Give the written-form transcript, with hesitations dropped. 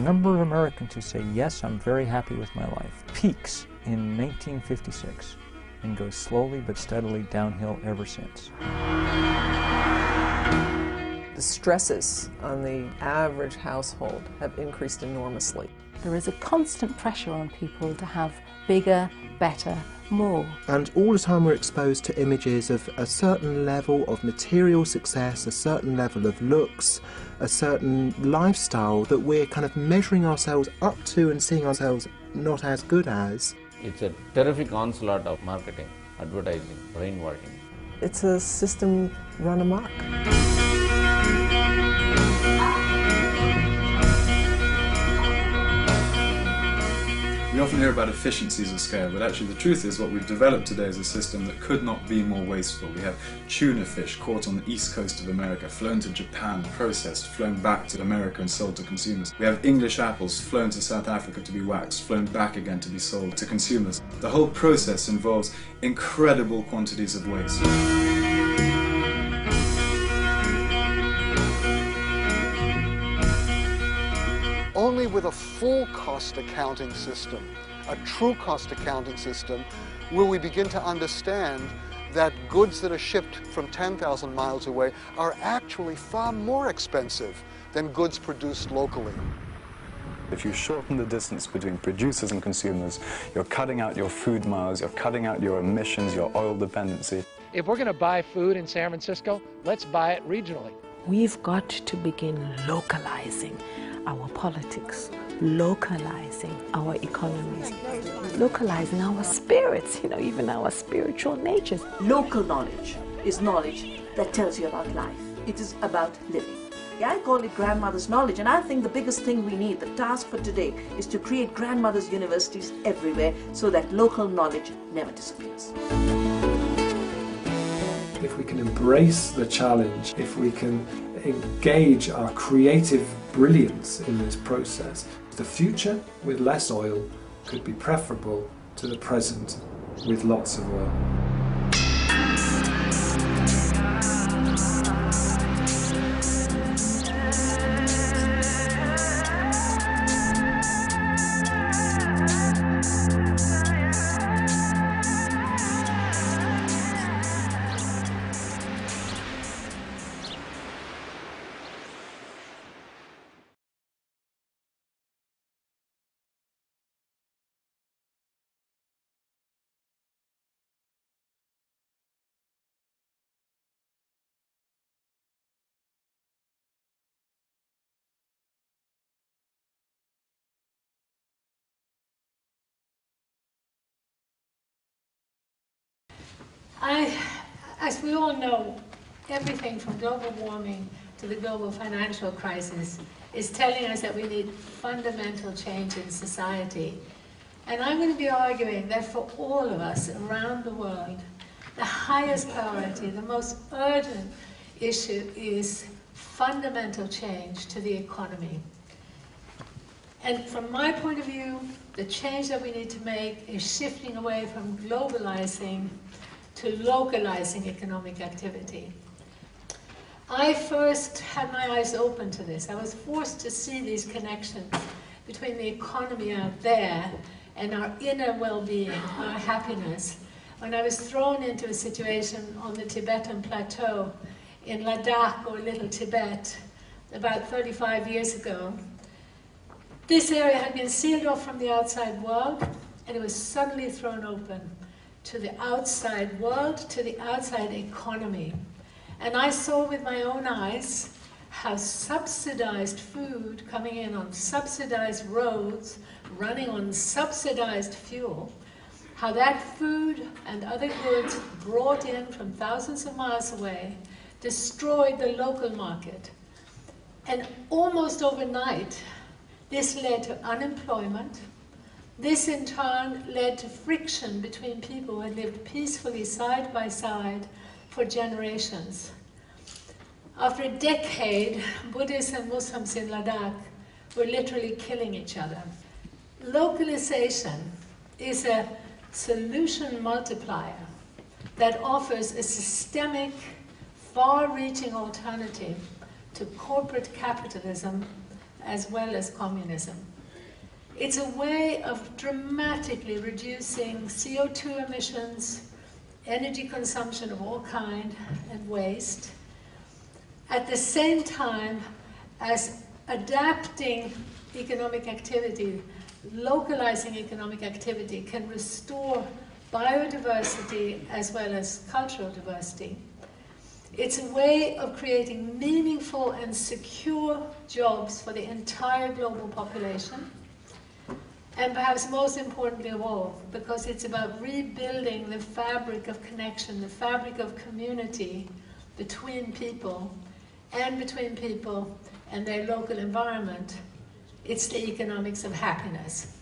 number of Americans who say, yes, I'm very happy with my life, peaks in 1956 and goes slowly but steadily downhill ever since. The stresses on the average household have increased enormously. There is a constant pressure on people to have bigger, better, more. And all the time we're exposed to images of a certain level of material success, a certain level of looks, a certain lifestyle that we're kind of measuring ourselves up to and seeing ourselves not as good as. It's a terrific onslaught of marketing, advertising, brainwashing. It's a system run amok. We often hear about efficiencies of scale, but actually the truth is what we've developed today is a system that could not be more wasteful. We have tuna fish caught on the east coast of America, flown to Japan, processed, flown back to America and sold to consumers. We have English apples flown to South Africa to be waxed, flown back again to be sold to consumers. The whole process involves incredible quantities of waste. Only with a full cost accounting system, a true cost accounting system, will we begin to understand that goods that are shipped from 10,000 miles away are actually far more expensive than goods produced locally. If you shorten the distance between producers and consumers, you're cutting out your food miles, you're cutting out your emissions, your oil dependency. If we're going to buy food in San Francisco, let's buy it regionally. We've got to begin localizing our politics, localizing our economies, localizing our spirits, even our spiritual natures. Local knowledge is knowledge that tells you about life. It is about living. I call it grandmother's knowledge, and I think the biggest thing we need, the task for today, is to create grandmother's universities everywhere so that local knowledge never disappears. If we can embrace the challenge, if we can engage our creative brilliance in this process, the future with less oil could be preferable to the present with lots of oil. As we all know, everything from global warming to the global financial crisis is telling us that we need fundamental change in society. And I'm going to be arguing that for all of us around the world, the highest priority, the most urgent issue is fundamental change to the economy. And from my point of view, the change that we need to make is shifting away from globalizing to localizing economic activity. I first had my eyes open to this. I was forced to see these connections between the economy out there and our inner well-being, our happiness, when I was thrown into a situation on the Tibetan plateau in Ladakh, or Little Tibet, about 35 years ago. This area had been sealed off from the outside world, and it was suddenly thrown open to the outside world, to the outside economy. And I saw with my own eyes how subsidized food coming in on subsidized roads, running on subsidized fuel, how that food and other goods brought in from thousands of miles away destroyed the local market. And almost overnight, this led to unemployment. This in turn led to friction between people who had lived peacefully side by side for generations. After a decade, Buddhists and Muslims in Ladakh were literally killing each other. Localization is a solution multiplier that offers a systemic, far-reaching alternative to corporate capitalism as well as communism. It's a way of dramatically reducing CO2 emissions, energy consumption of all kind, and waste, at the same time as adapting economic activity, localizing economic activity can restore biodiversity as well as cultural diversity. It's a way of creating meaningful and secure jobs for the entire global population. And perhaps most importantly of all, because it's about rebuilding the fabric of connection, the fabric of community between people and their local environment. It's the economics of happiness.